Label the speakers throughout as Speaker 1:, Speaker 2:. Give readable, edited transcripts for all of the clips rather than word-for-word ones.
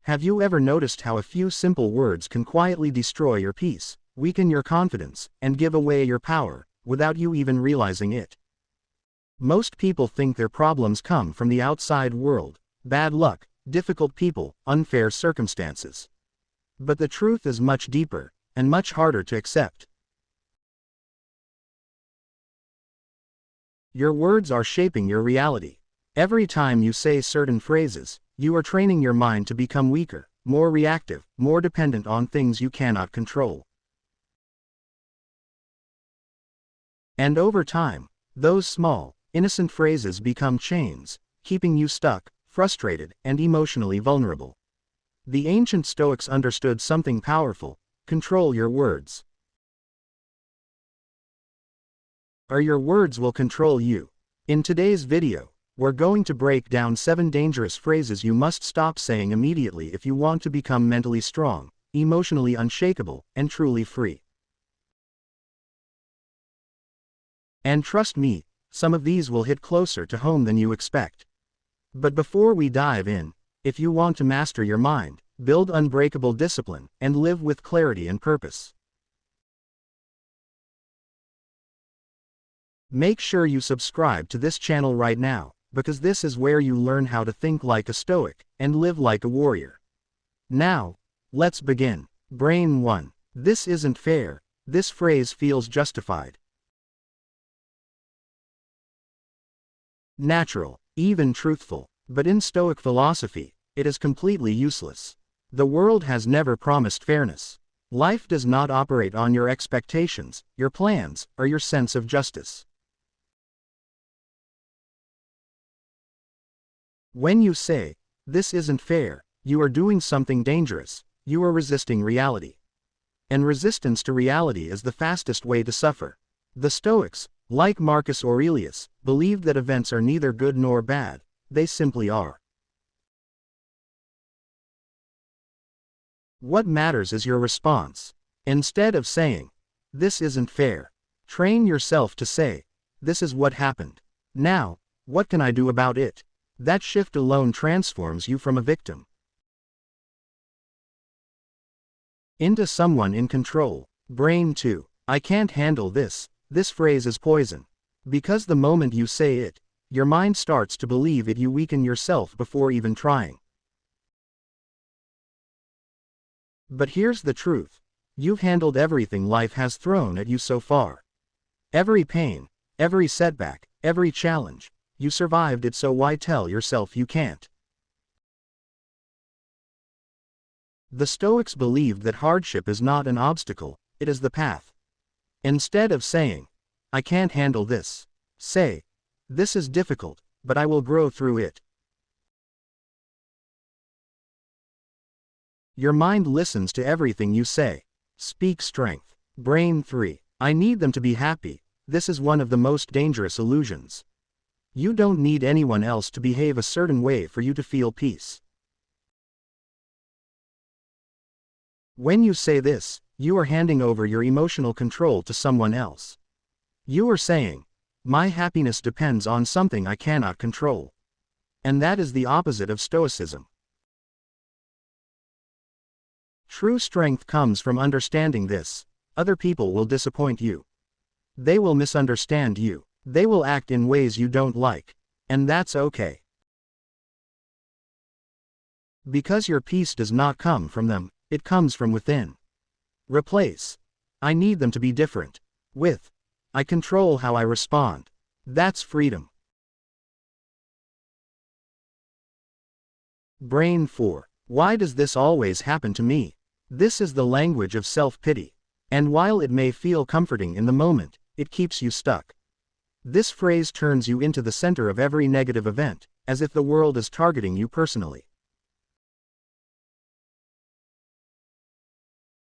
Speaker 1: Have you ever noticed how a few simple words can quietly destroy your peace, weaken your confidence, and give away your power, without you even realizing it? Most people think their problems come from the outside world, bad luck, difficult people, unfair circumstances. But the truth is much deeper, and much harder to accept. Your words are shaping your reality. Every time you say certain phrases, you are training your mind to become weaker, more reactive, more dependent on things you cannot control. And over time, those small, innocent phrases become chains, keeping you stuck, frustrated, and emotionally vulnerable. The ancient Stoics understood something powerful: control your words, or your words will control you. In today's video, we're going to break down 7 dangerous phrases you must stop saying immediately if you want to become mentally strong, emotionally unshakable, and truly free. And trust me, some of these will hit closer to home than you expect. But before we dive in, if you want to master your mind, build unbreakable discipline, and live with clarity and purpose, make sure you subscribe to this channel right now, because this is where you learn how to think like a Stoic, and live like a warrior. Now, let's begin. Brain 1. This isn't fair. This phrase feels justified. Natural, even truthful, but in Stoic philosophy, it is completely useless. The world has never promised fairness. Life does not operate on your expectations, your plans, or your sense of justice. When you say, "This isn't fair," you are doing something dangerous. You are resisting reality. And resistance to reality is the fastest way to suffer. The Stoics, like Marcus Aurelius, believed that events are neither good nor bad, they simply are. What matters is your response. Instead of saying, "This isn't fair," train yourself to say, "This is what happened. Now, what can I do about it?" That shift alone transforms you from a victim into someone in control. Brain 2. I can't handle this. This phrase is poison. Because the moment you say it, your mind starts to believe it. You weaken yourself before even trying. But here's the truth. You've handled everything life has thrown at you so far. Every pain, every setback, every challenge. You survived it, so why tell yourself you can't? The Stoics believed that hardship is not an obstacle, it is the path. Instead of saying, "I can't handle this," say, "This is difficult, but I will grow through it." Your mind listens to everything you say. Speak strength. Brain 3. I need them to be happy. This is one of the most dangerous illusions. You don't need anyone else to behave a certain way for you to feel peace. When you say this, you are handing over your emotional control to someone else. You are saying, "My happiness depends on something I cannot control." And that is the opposite of Stoicism. True strength comes from understanding this. Other people will disappoint you. They will misunderstand you. They will act in ways you don't like. And that's okay. Because your peace does not come from them, it comes from within. Replace, "I need them to be different," with, "I control how I respond." That's freedom. Brain 4. Why does this always happen to me? This is the language of self-pity. And while it may feel comforting in the moment, it keeps you stuck. This phrase turns you into the center of every negative event, as if the world is targeting you personally.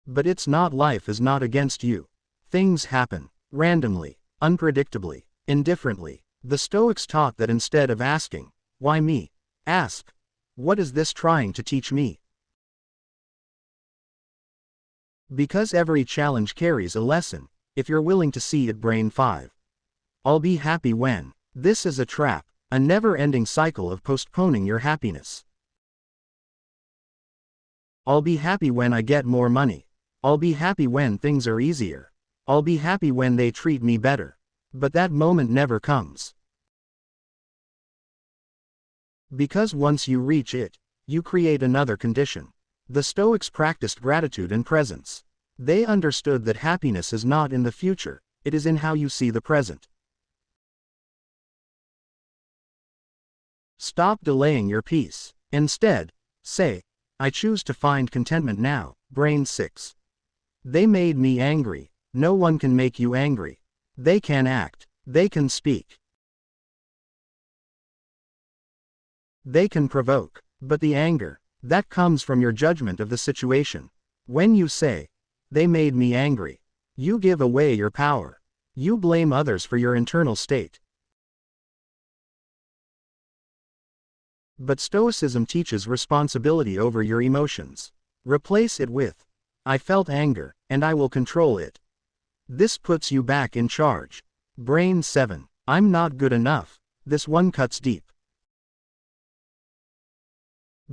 Speaker 1: But it's not. Life is not against you. Things happen, randomly, unpredictably, indifferently. The Stoics taught that instead of asking, "Why me?" ask, "What is this trying to teach me?" Because every challenge carries a lesson, if you're willing to see it. Brain 5. I'll be happy when. This is a trap, a never-ending cycle of postponing your happiness. I'll be happy when I get more money. I'll be happy when things are easier. I'll be happy when they treat me better. But that moment never comes. Because once you reach it, you create another condition. The Stoics practiced gratitude and presence. They understood that happiness is not in the future, it is in how you see the present. Stop delaying your peace. Instead, say, I choose to find contentment now. Brain 6. They made me angry. No one can make you angry. They can act. They can speak. They can provoke. But the anger, that comes from your judgment of the situation. When you say, they made me angry, you give away your power. You blame others for your internal state. But Stoicism teaches responsibility over your emotions. Replace it with, I felt anger, and I will control it. This puts you back in charge. Brain 7. I'm not good enough. This one cuts deep.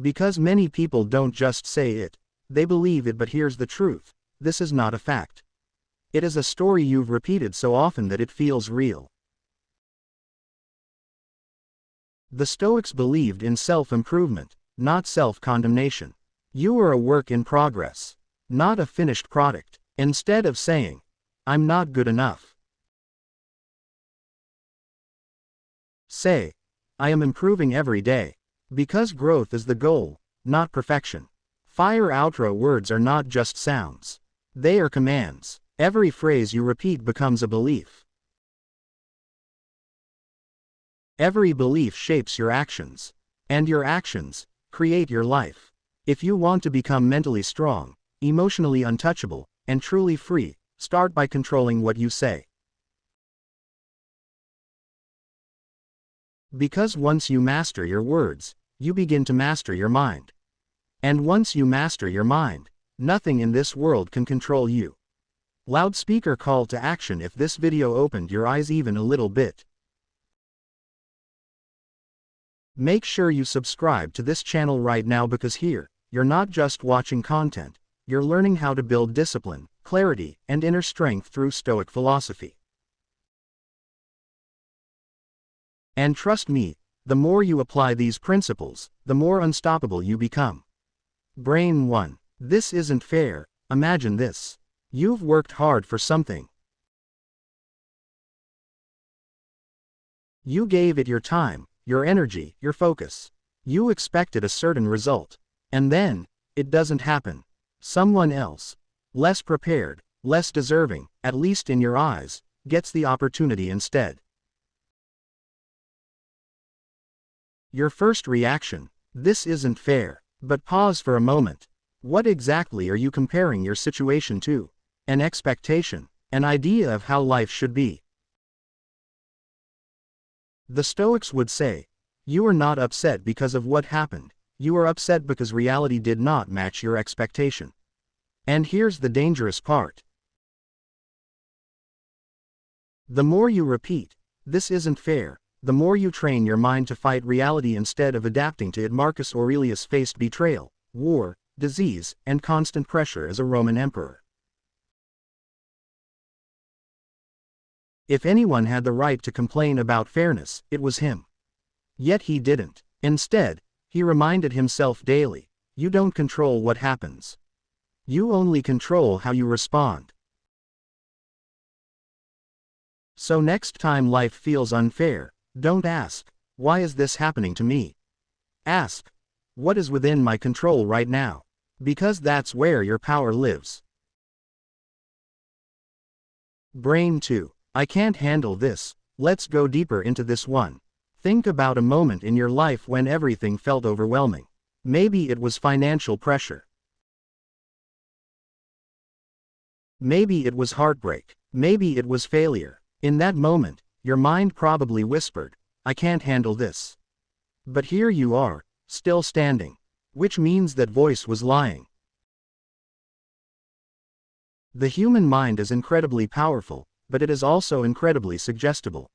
Speaker 1: Because many people don't just say it, they believe it. But here's the truth. This is not a fact. It is a story you've repeated so often that it feels real. The Stoics believed in self-improvement, not self-condemnation. You are a work in progress, not a finished product. Instead of saying, I'm not good enough, say, I am improving every day. Because growth is the goal, not perfection. Fire outro words are not just sounds. They are commands. Every phrase you repeat becomes a belief. Every belief shapes your actions. And your actions create your life. If you want to become mentally strong, emotionally untouchable, and truly free, start by controlling what you say. Because once you master your words, you begin to master your mind. And once you master your mind, nothing in this world can control you. Loudspeaker call to action. If this video opened your eyes even a little bit, make sure you subscribe to this channel right now, because here, you're not just watching content, you're learning how to build discipline, clarity, and inner strength through Stoic philosophy. And trust me, the more you apply these principles, the more unstoppable you become. Brain 1. This isn't fair. Imagine this. You've worked hard for something. You gave it your time, your energy, your focus. You expected a certain result. And then, it doesn't happen. Someone else, less prepared, less deserving, at least in your eyes, gets the opportunity instead. Your first reaction, this isn't fair. But pause for a moment. What exactly are you comparing your situation to? An expectation, an idea of how life should be. The Stoics would say, you are not upset because of what happened, you are upset because reality did not match your expectation. And here's the dangerous part. The more you repeat, this isn't fair, the more you train your mind to fight reality instead of adapting to it. Marcus Aurelius faced betrayal, war, disease, and constant pressure as a Roman emperor. If anyone had the right to complain about fairness, it was him. Yet he didn't. Instead, he reminded himself daily, you don't control what happens. You only control how you respond. So next time life feels unfair, don't ask, why is this happening to me? Ask, what is within my control right now? Because that's where your power lives. Brain 2. I can't handle this. Let's go deeper into this one. Think about a moment in your life when everything felt overwhelming. Maybe it was financial pressure. Maybe it was heartbreak. Maybe it was failure. In that moment, your mind probably whispered, I can't handle this. But here you are, still standing. Which means that voice was lying. The human mind is incredibly powerful, but it is also incredibly suggestible.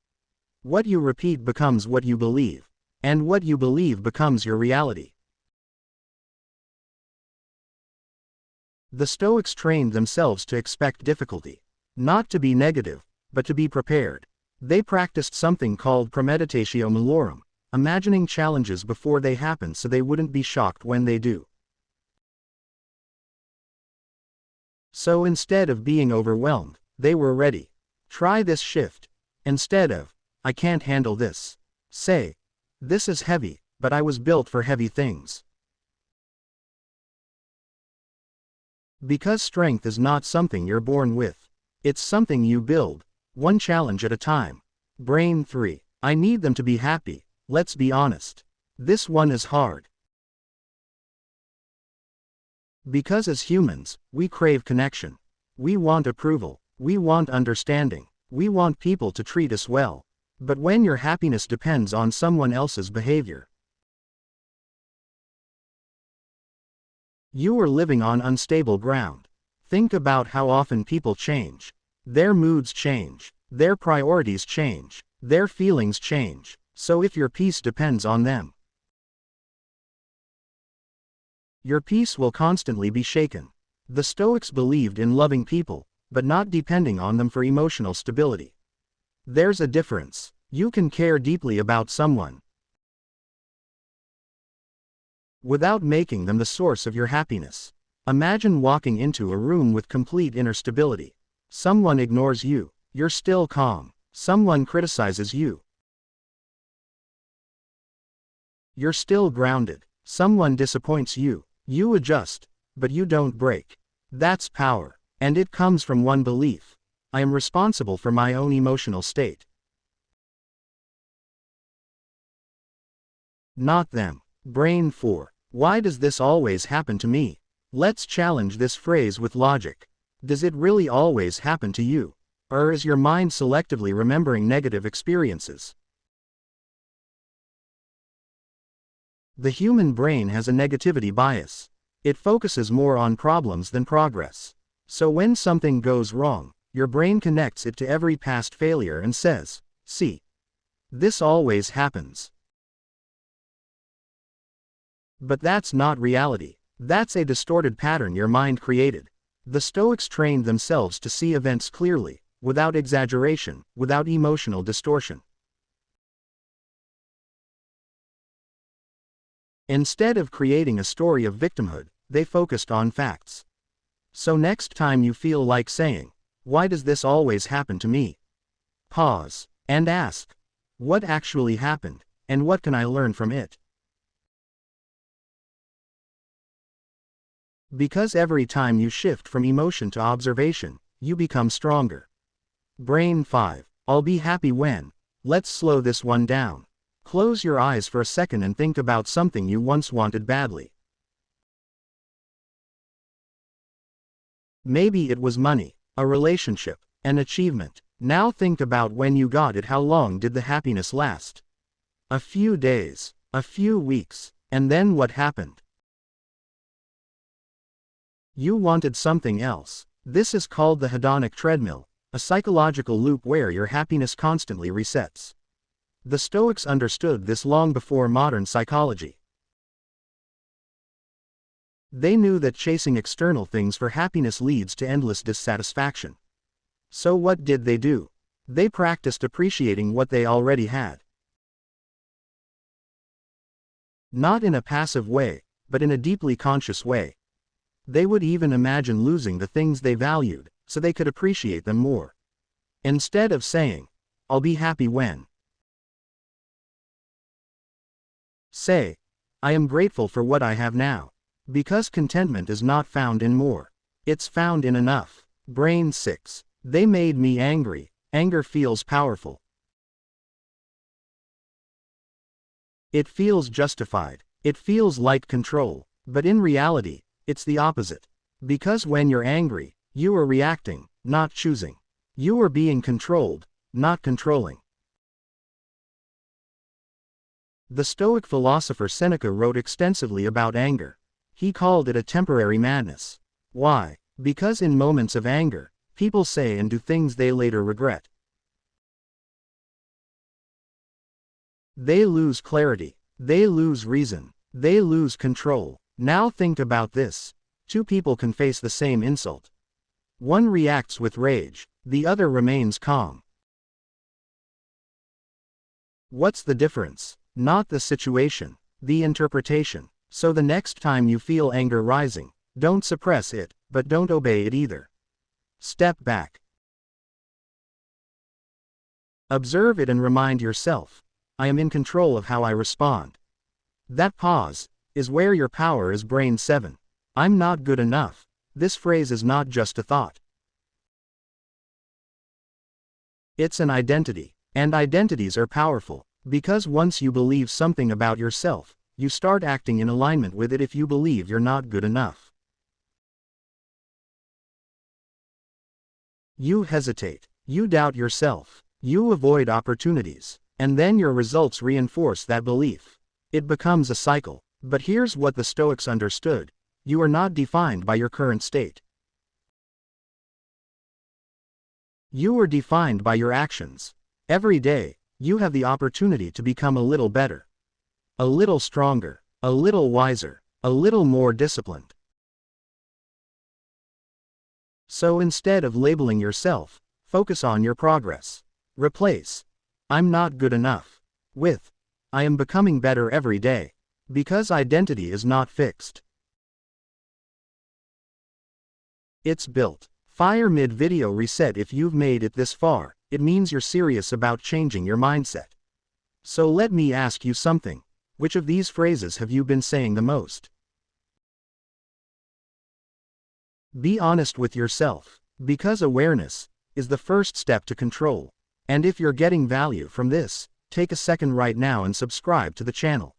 Speaker 1: What you repeat becomes what you believe. And what you believe becomes your reality. The Stoics trained themselves to expect difficulty. Not to be negative, but to be prepared. They practiced something called premeditatio malorum, imagining challenges before they happen so they wouldn't be shocked when they do. So instead of being overwhelmed, they were ready. Try this shift. Instead of, I can't handle this, say, this is heavy, but I was built for heavy things. Because strength is not something you're born with. It's something you build, one challenge at a time. Brain 3. I need them to be happy, let's be honest. This one is hard. Because as humans, we crave connection. We want approval. We want understanding. We want people to treat us well. But when your happiness depends on someone else's behavior, you are living on unstable ground. Think about how often people change. Their moods change. Their priorities change. Their feelings change. So if your peace depends on them, your peace will constantly be shaken. The Stoics believed in loving people, but not depending on them for emotional stability. There's a difference. You can care deeply about someone without making them the source of your happiness. Imagine walking into a room with complete inner stability. Someone ignores you, you're still calm. Someone criticizes you, you're still grounded. Someone disappoints you, you adjust, but you don't break. That's power. And it comes from one belief. I am responsible for my own emotional state. Not them. Brain 4. Why does this always happen to me? Let's challenge this phrase with logic. Does it really always happen to you? Or is your mind selectively remembering negative experiences? The human brain has a negativity bias. It focuses more on problems than progress. So when something goes wrong, your brain connects it to every past failure and says, see, this always happens. But that's not reality. That's a distorted pattern your mind created. The Stoics trained themselves to see events clearly, without exaggeration, without emotional distortion. Instead of creating a story of victimhood, they focused on facts. So next time you feel like saying, why does this always happen to me? Pause, and ask, what actually happened, and what can I learn from it? Because every time you shift from emotion to observation, you become stronger. Brain 5. I'll be happy when. Let's slow this one down. Close your eyes for a second and think about something you once wanted badly. Maybe it was money, a relationship, an achievement. Now think about when you got it. How long did the happiness last? A few days, a few weeks, and then what happened? You wanted something else. This is called the hedonic treadmill, a psychological loop where your happiness constantly resets. The Stoics understood this long before modern psychology. They knew that chasing external things for happiness leads to endless dissatisfaction. So what did they do? They practiced appreciating what they already had. Not in a passive way, but in a deeply conscious way. They would even imagine losing the things they valued, so they could appreciate them more. Instead of saying, I'll be happy when. Say, I am grateful for what I have now. Because contentment is not found in more. It's found in enough. Brain 6. They made me angry. Anger feels powerful. It feels justified. It feels like control. But in reality, it's the opposite. Because when you're angry, you are reacting, not choosing. You are being controlled, not controlling. The Stoic philosopher Seneca wrote extensively about anger. He called it a temporary madness. Why? Because in moments of anger, people say and do things they later regret. They lose clarity. They lose reason. They lose control. Now think about this. Two people can face the same insult. One reacts with rage, the other remains calm. What's the difference? Not the situation, the interpretation. So the next time you feel anger rising, don't suppress it, but don't obey it either. Step back. Observe it and remind yourself, I am in control of how I respond. That pause is where your power is. Brain 7. I'm not good enough. This phrase is not just a thought. It's an identity. And identities are powerful, because once you believe something about yourself, you start acting in alignment with it. If you believe you're not good enough, you hesitate, you doubt yourself, you avoid opportunities, and then your results reinforce that belief. It becomes a cycle. But here's what the Stoics understood: you are not defined by your current state. You are defined by your actions. Every day, you have the opportunity to become a little better, a little stronger, a little wiser, a little more disciplined. So instead of labeling yourself, focus on your progress. Replace "I'm not good enough" with "I am becoming better every day." Because identity is not fixed. It's built. Fire mid-video reset. If you've made it this far, it means you're serious about changing your mindset. So let me ask you something. Which of these phrases have you been saying the most? Be honest with yourself, because awareness is the first step to control. And if you're getting value from this, take a second right now and subscribe to the channel.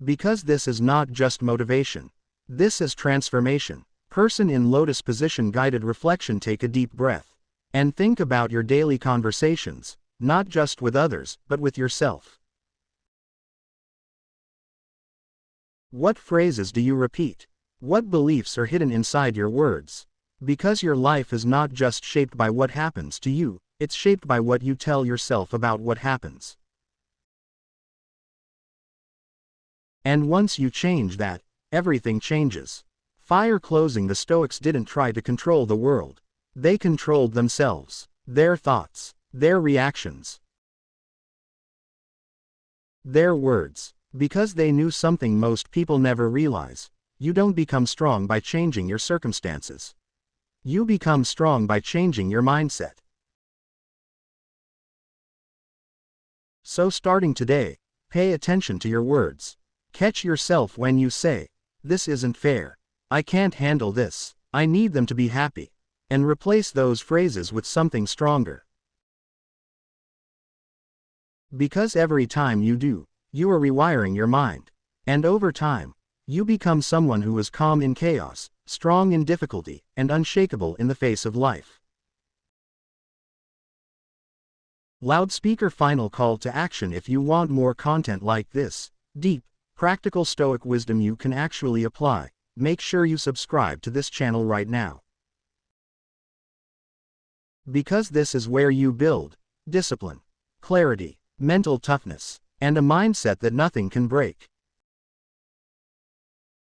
Speaker 1: Because this is not just motivation. This is transformation. Person in lotus position. Guided reflection. Take a deep breath and think about your daily conversations, not just with others, but with yourself. What phrases do you repeat? What beliefs are hidden inside your words? Because your life is not just shaped by what happens to you, it's shaped by what you tell yourself about what happens. And once you change that, everything changes. Fire closing. The Stoics didn't try to control the world. They controlled themselves, their thoughts, their reactions, their words. Because they knew something most people never realize: you don't become strong by changing your circumstances. You become strong by changing your mindset. So starting today, pay attention to your words. Catch yourself when you say, "This isn't fair. I can't handle this. I need them to be happy." And replace those phrases with something stronger. Because every time you do, you are rewiring your mind. And over time, you become someone who is calm in chaos, strong in difficulty, and unshakable in the face of life. Loudspeaker. Final call to action. If you want more content like this, deep, practical Stoic wisdom you can actually apply, make sure you subscribe to this channel right now. Because this is where you build discipline, clarity, mental toughness, and a mindset that nothing can break.